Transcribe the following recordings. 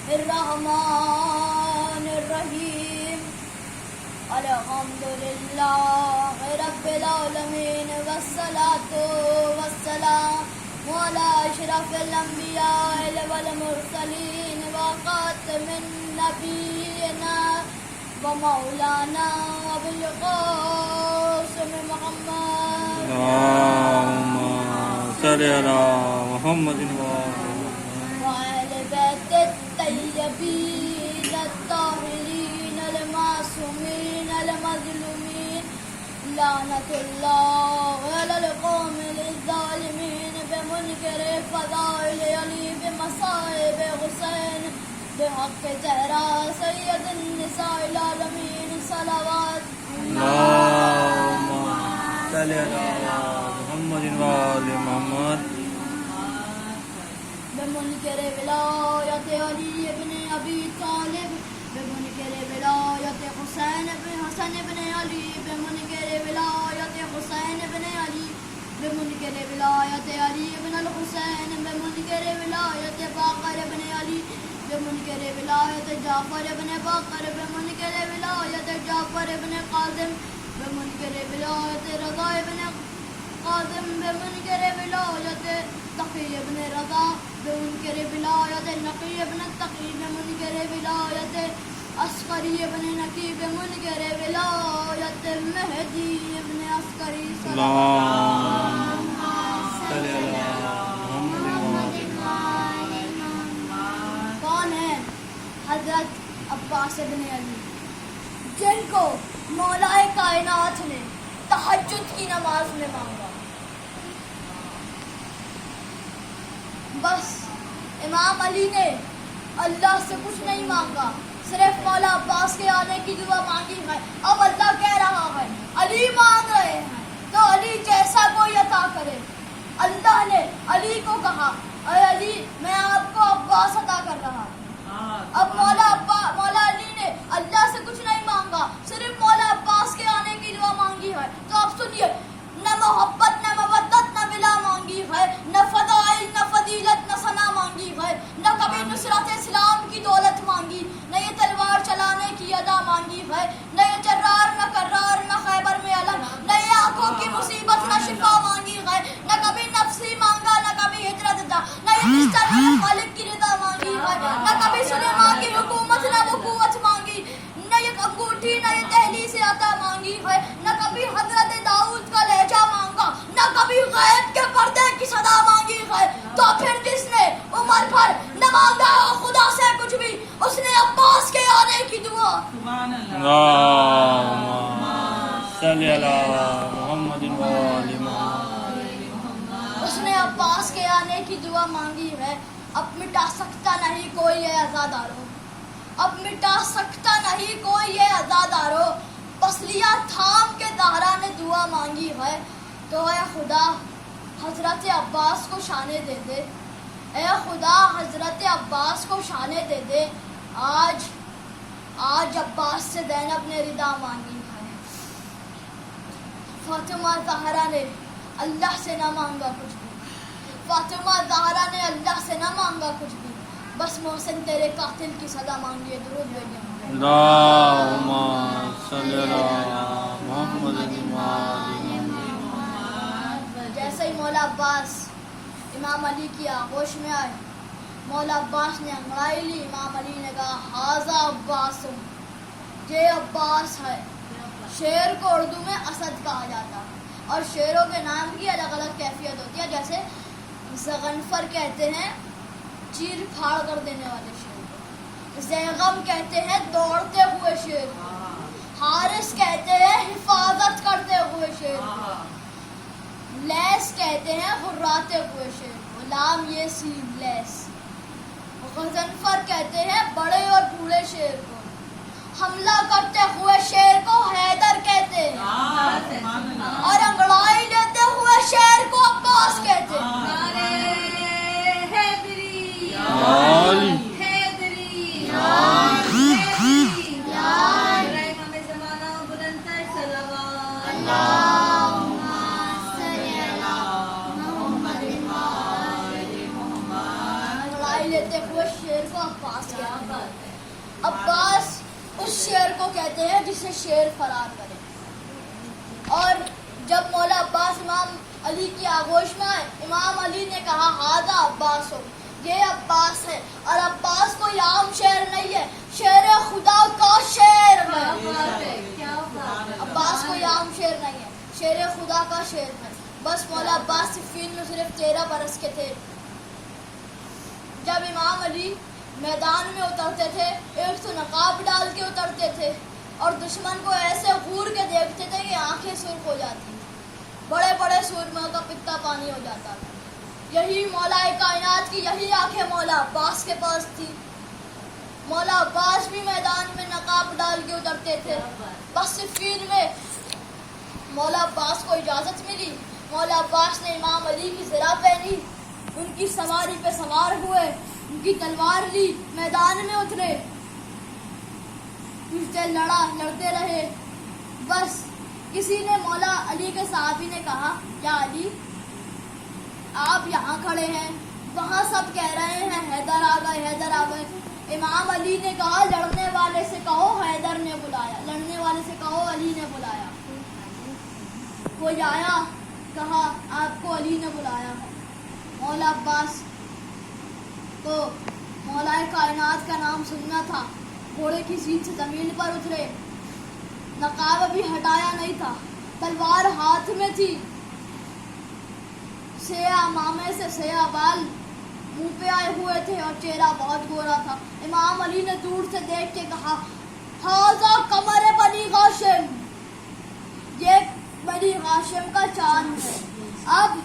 الرحمن الرحیم الحمدللہ رب العالمین والصلاة والسلام علی اشرف الانبیاء والمرسلین وخاتم النبیین ومولانا ابو القاسم محمد اللہم صلی علی محمد وآل بیت الطیبین الطاہرین المعصومین المظلومین لعنت اللہ علی القوم الظالمین بمنکر فضائل علی بمصائب حسین بحق زہرا سید النساء العالمین صلوات اللہم صلی علی محمد وآل محمد بمنکر ولایت علی ابن ابی طالب بمنکر ولایت حسین ابن حسن ابن علی بمنکر ولایت حسین ابن علی بمنکر ولایت علی ابن الحسین بمنکر ولایت باقر ابن علی بمنکر ولایت جعفر ابن باقر بمنکر ولایت جعفر ابن قاسم بمنکر ولایت رضا ابن قاسم بمنکر ولایت تقی ابن رضا بمنکر ولایت نقی ابن تقی بمنکر ولایت عسکری ابن نقی بمنکر ولایت مہدی ابن عسکری اللہم صلی علی محمد کون ہے؟ حضرت عباس ابن علی، جن کو مولا کائنات نے تہجد کی نماز میں مانگا. بس امام علی نے اللہ سے کچھ نہیں مانگا، صرف مولا عباس کے آنے کی دعا مانگی ہے. اب اللہ کہہ رہا ہے علی مانگ رہے ہیں تو علی جیسا کوئی عطا کرے. اللہ نے علی کو کہا اے علی میں آپ کو عباس عطا کر رہا ہوں. اب مولا علی نے اللہ سے کچھ نہیں مانگا، صرف مولا عباس کے آنے کی دعا مانگی ہے. تو آپ سنیے، نہ محبت نہ مودت نہ ولا مانگی ہے، نہ فضائل نہ فضیلت نہ ثنا مانگی ہے، نہ کبھی نصرت اسلام کی دولت مانگی، نہ یہ تلوار چلانے کی ادا مانگی ہے، نہ یہ جرار نہ کرار نہ خیبر میں علم، نہ یہ آنکھوں کی مصیبت نہ شفا مانگی ہے، نہ کبھی نفسی مانگا نہ کبھی ہجرت دا، نہ یہ رشتہ نہ خالق کی رضا مانگی ہے، نہ کبھی سلیمان کی حکومت نہ وقوت مانگی، نہ یہ انگوٹھی نہ یہ دہلی سے عطا مانگی ہے، نہ کبھی حضرت داؤد کا لہجہ مانگا، نہ کبھی غیب کے پردے کی صدا مانگی ہے. تو پھر جس نے عمر پر نہ مانگا خدا سے کچھ بھی، اس نے عباس کے آنے کی دعا. اللہم صلی علی محمد وآل محمد. اس نے عباس کے آنے کی دعا مانگی ہے. اب مٹا سکتا نہیں کوئی یہ عزادارو، اب مٹا سکتا نہیں کوئی یہ عزادارو. پسلیاں تھام کے زہرا نے دعا مانگی ہے. تو اے خدا حضرت عباس کو شانے دے دے، اے خدا حضرت عباس کو شانے دے دے. آج عباس سے زینب نے ردا مانگی ہے. فاطمہ زہرا نے اللہ سے نہ مانگا کچھ بھی، فاطمہ زہرا نے اللہ سے نہ مانگا کچھ بھی، بس محسن تیرے قاتل کی صدا مانگی ہے. درود بھیجیں. اللہم صلی علی محمد وآل جیسے ہی مولا عباس امام علی کی آغوش میں آئے، مولا عباس نے انگڑائی لی. امام علی نے کہا ہاذا عباس، یہ عباس ہے. شیر کو اردو میں اسد کہا جاتا ہے، اور شیروں کے نام کی الگ الگ کیفیت ہوتی ہے. جیسے زغنفر کہتے ہیں چیر پھاڑ کر دینے والے شیر کو، زیغم کہتے ہیں دوڑتے ہوئے شیر کو، حارث کہتے ہیں حفاظت کرتے ہوئے شیر کو، لیس کہتے ہیں ہراتے ہوئے شیر کو، لام یہ سین لیس. غضنفر کہتے ہیں بڑے اور بوڑھے شیر کو، حملہ کرتے ہوئے شیر کو حیدر کہتے ہیں، اور انگڑائی لیتے ہوئے شیر کو عباس کہتے ہیں. لیتے ہوئے شیر کو عباس کہتے ہیں. عباس اس شیر کو کہتے ہیں جسے شیر فرار کرے. اور جب مولا عباس امام علی کی آغوش میں آئے, امام علی نے کہا ہاذا عباس ہو, یہ عباس ہے. اور عباس کوئی عام شیر نہیں ہے, شیر خدا کا شیر ہے. عباس کوئی عام شیر نہیں ہے, شیر خدا کا شیر ہے. بس مولا عباس صفین میں صرف 13 برس کے تھے. جب امام علی میدان میں اترتے تھے, ایک تو نقاب ڈال کے اترتے تھے اور دشمن کو ایسے گور کے دیکھتے تھے کہ آنکھیں سرخ ہو جاتی, بڑے بڑے سورموں کا پتا پانی ہو جاتا تھا. یہی مولا کائنات کی یہی آنکھیں مولا عباس کے پاس تھی. مولا عباس بھی میدان میں نقاب ڈال کے اترتے تھے. بس صفین میں مولا عباس کو اجازت ملی. مولا عباس نے امام علی کی زرہ پہنی, ان کی سواری پہ سوار ہوئے, ان کی تلوار لی, میدان میں اترے, لڑتے رہے. بس کسی نے مولا علی کے صحابی نے کہا یا علی آپ یہاں کھڑے ہیں, وہاں سب کہہ رہے ہیں حیدر آ گئے حیدر آ گئے. امام علی نے کہا لڑنے والے سے کہو حیدر نے بلایا, لڑنے والے سے کہو علی نے بلایا. کوئی آیا, کہا آپ کو علی نے بلایا ہے. مولا عباس کو مولا کائنات کا نام سننا تھا. گھوڑے کی سیٹ سے زمین پر اترے, نقاب ابھی ہٹایا نہیں تھا, تلوار ہاتھ میں تھی, سیاہ مامے سے سیاہ بال منہ پہ آئے ہوئے تھے اور چہرہ بہت گورا تھا. امام علی نے دور سے دیکھ کے کہا ہاذا قمر بنی ہاشم, یہ بنی ہاشم کا چاند ہے. اب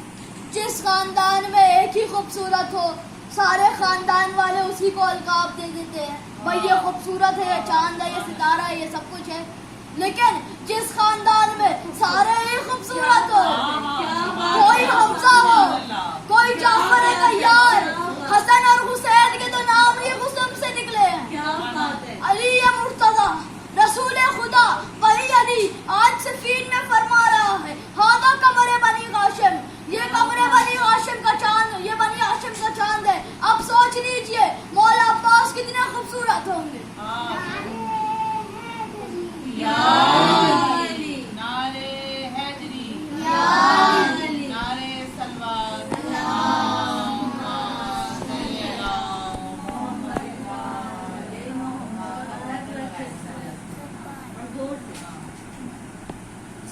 جس خاندان میں ایک ہی خوبصورت ہو, سارے خاندان والے اسی کو القاب دے دیتے ہیں, بھائی یہ خوبصورت ہے, یہ چاند ہے, یہ ستارہ ہے, یہ سب کچھ ہے. لیکن جس خاندان میں سارے ہی خوبصورت ہو, کوئی حمزہ ہو, کوئی جعفر طیار, حسن اور حسین کے تو نام ہی قسم سے نکلے ہیں. علی مرتضی رسول خدا وہی علی آج صفین میں فرما رہا ہے ہاذا قمر بنی ہاشم, یہ قمر بنی ہاشم کا چاند, یہ بنی ہاشم کا چاند ہے. اب سوچ لیجئے مولا عباس کتنے خوبصورت ہوں گے.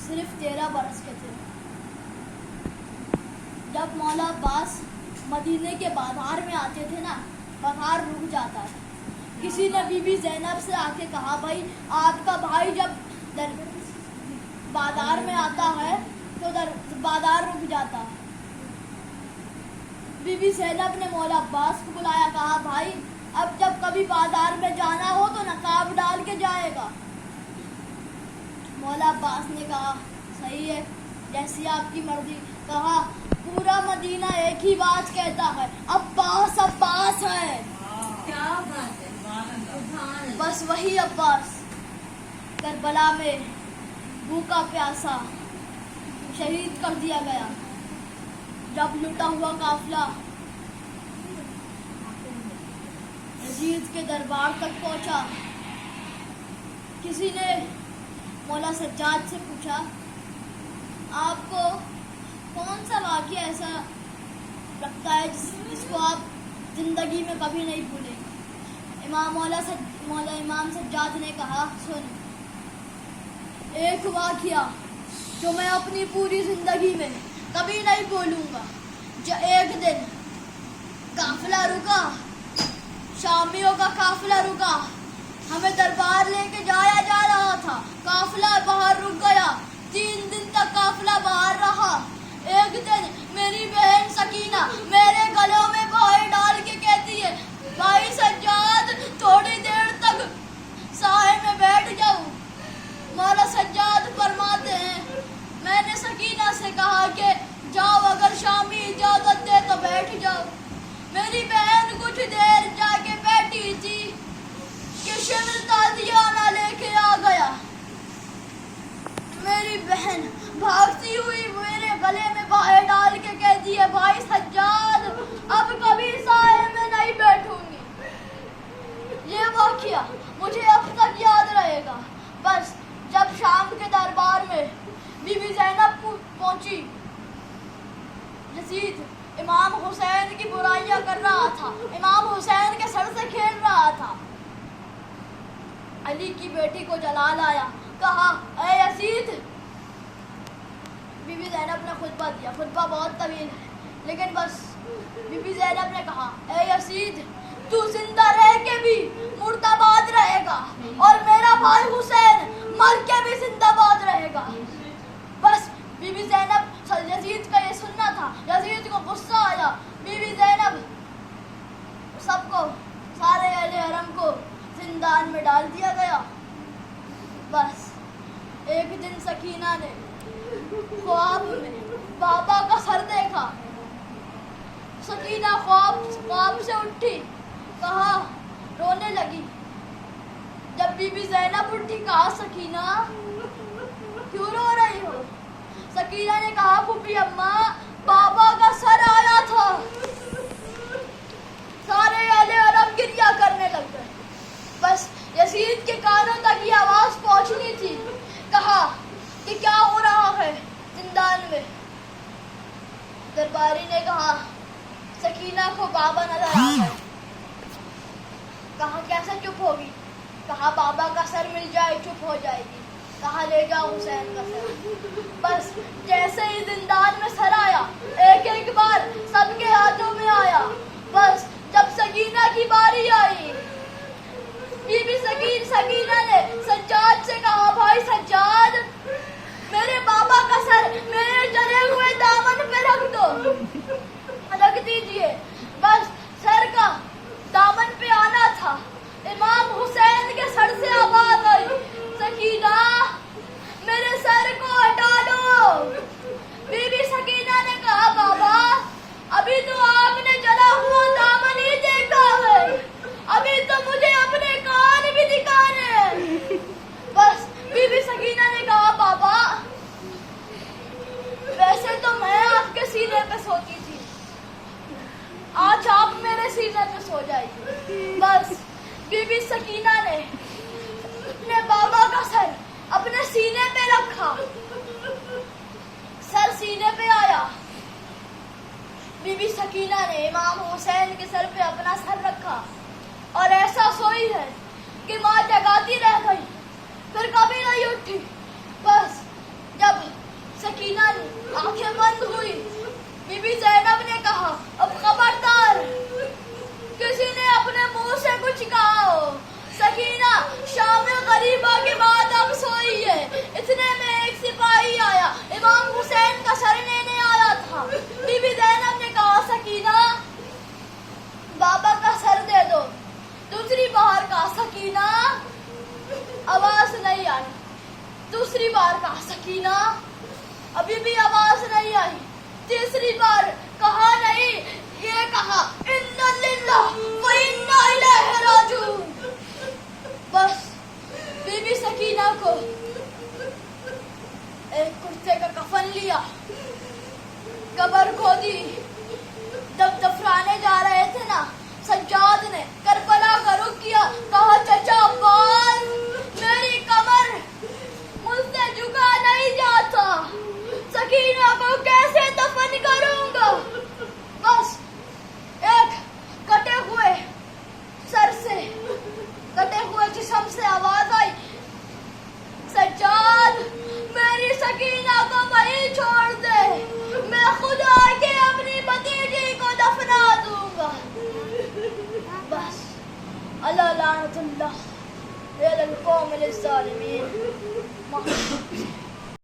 صرف 13 برس کے تھے. جب مولا عباس مدینے کے بازار میں آتے تھے نا, بازار رک جاتا تھا. کسی نے بی بی زینب سے آ کے کہا بھائی آپ کا بھائی جب بازار میں آتا ہے تو بازار رک جاتا ہے. بی بی زینب نے مولا عباس کو بلایا, کہا بھائی اب جب کبھی بازار میں جانا ہو تو نقاب ڈال کے جائے گا. مولا عباس نے کہا صحیح ہے, جیسی آپ کی مرضی. کہا پورا مدینہ ایک ہی بات کہتا ہے عباس عباس ہے. بس وہی عباس کربلا میں بھوکا پیاسا شہید کر دیا گیا. جب لوٹا ہوا قافلہ یزید کے دربار تک پہنچا, کسی نے مولا سجاد سے پوچھا آپ کو کون سا واقعہ ایسا لگتا ہے جس کو آپ زندگی میں کبھی نہیں بھولیں گے. امام سجاد نے کہا سن, ایک واقعہ جو میں اپنی پوری زندگی میں کبھی نہیں بھولوں گا. جو ایک دن قافلہ رکا, شامیوں کا قافلہ رکا, ہمیں دربار لے کے جایا جا رہا تھا, قافلہ باہر رک گیا, 3 دن تک قافلہ باہر رہا. ایک دن میری بہن سکینہ میرے گلوں میں بھائی ڈال کے کہتی ہے بھائی سجاد تھوڑی دیر تک سائے میں بیٹھ جاؤ. مولا سجاد فرماتے ہیں میں نے سکینہ سے کہا کہ جاؤ, اگر شامی اجازت دے تو بیٹھ جاؤ. میری بہن کچھ دیر جا کے بیٹھی تھی کہ شمر تازیانہ لے کے آ گیا. میری بہن بھاگتی ہوئی میرے گلے میں باہیں ڈال کے کہتی ہے بھائی سجاد اب کبھی سائے میں نہیں بیٹھوں علی کی بیٹی کو جلا لایا. کہا اے یزید. بی بی زینب نے خطبہ دیا. خطبہ بہت طویل ہے لیکن بس بی بی زینب نے کہا اے یزید تو زندہ رہ کے بھی مردہ باد رہے گا اور میرا بھائی حسین مر کے بھی زندہ باد رہے گا. بس بی بی زینب یزید کا یہ سننا تھا. یزید کو غصہ آیا. بی بی زینب سب کو سارے اہل حرم کو زندان میں ڈال دیا گیا. بس ایک دن سکینہ نے خواب میں بابا کا سر دیکھا. سکینہ خواب سے اٹھی. کہا رونے لگی. جب بی بی زینب اٹھی کہا سکینہ کیوں رو رہی ہو؟ سکینہ نے کہا پھوپھی اماں بابا کا سر آیا تھا. سارے اہل عرب گریہ کرنے لگ گئے. بس یزید کے کانوں تک یہ آواز پہنچنی تھی. کہا کہ کیا ہو رہا ہے زندان میں؟ درباری نے کہا سکینہ کو بابا نظر آ گئے. کہا کیسے چپ ہوگی؟ کہا بابا کا سر مل جائے چپ ہو جائے گی. کہا لے جاؤ حسین کا سر. بس جیسے ہی زندان میں سر آیا ایک ایک بار سب کے ہاتھوں میں آیا. بس جب سکینہ کی باری آئی بی بی سکینہ نے سجاد سے کہا بھائی سجاد میرے بابا کا سر میرے جلے ہوئے دامن پہ رکھ دو. رکھ دیجئے. بس سر کا دامن پہ آنا تھا. امام حسین کے سر سے آواز آئی سکینہ میرے سر کو ہٹا دو. بی بی سکینہ نے کہا بابا ابھی تو آگ نے جلا ہوا دامن ہی دیکھا ہے. ابھی تو مجھے اپنے کان بھی دکھانے ہیں. بس بی بی سکینہ نے کہا بابا ویسے تو میں آپ کے سینے پہ سوتی تھی آج آپ میرے سینے پہ سو جائیے. بس بی بی سکینہ نے اپنے بابا کا سر اپنے سینے پہ رکھا. سر سینے پہ آیا. بی بی سکینہ نے امام حسین کے سر پہ اپنا سر رکھا اور ایسا سوئی ہے کہ ماں جگاتی رہ گئی پھر کبھی نہیں اٹھی. بس جب سکینہ آنکھیں بند ہوئی بی بی زینب نے کہا اب خبردار کسی نے اپنے منہ سے کچھ کہا ہو. سکینہ شام غریبہ کے بعد اب سوئی ہے. اتنے میں ایک سپاہی آیا. امام حسین کا سر لینے آیا تھا. بی بی زینب نے کہا سکینہ بابا کا سر دے دو. دوسری بار کہا سکینہ آواز نہیں آئی. دوسری بار کہا سکینہ ابھی بھی آواز نہیں آئی. تیسری بار کہا نہیں یہ کہا انا للہ و انا الیہ راجعون. بس بی بی سکینہ کو ایک کرتے کا کفن لیا قبر کھودی. جب دفنانے جا رہے تھے نا سجاد نے کربلا کا رخ کیا. کہا چچا عباس میری قبر مجھ سے جھکا نہیں جاتا. سکینہ کو کیسے دفن کروں گا؟ بس ایک کٹے ہوئے سر سے کٹے ہوئے جسم سے آواز آئی سجاد میری سکینہ کو وہیں چھوڑ دے میں خود آ کے اپنی بھتیجی کو دفنا دوں گا. بس اللہ لعنت اللہ علی القوم الظالمین.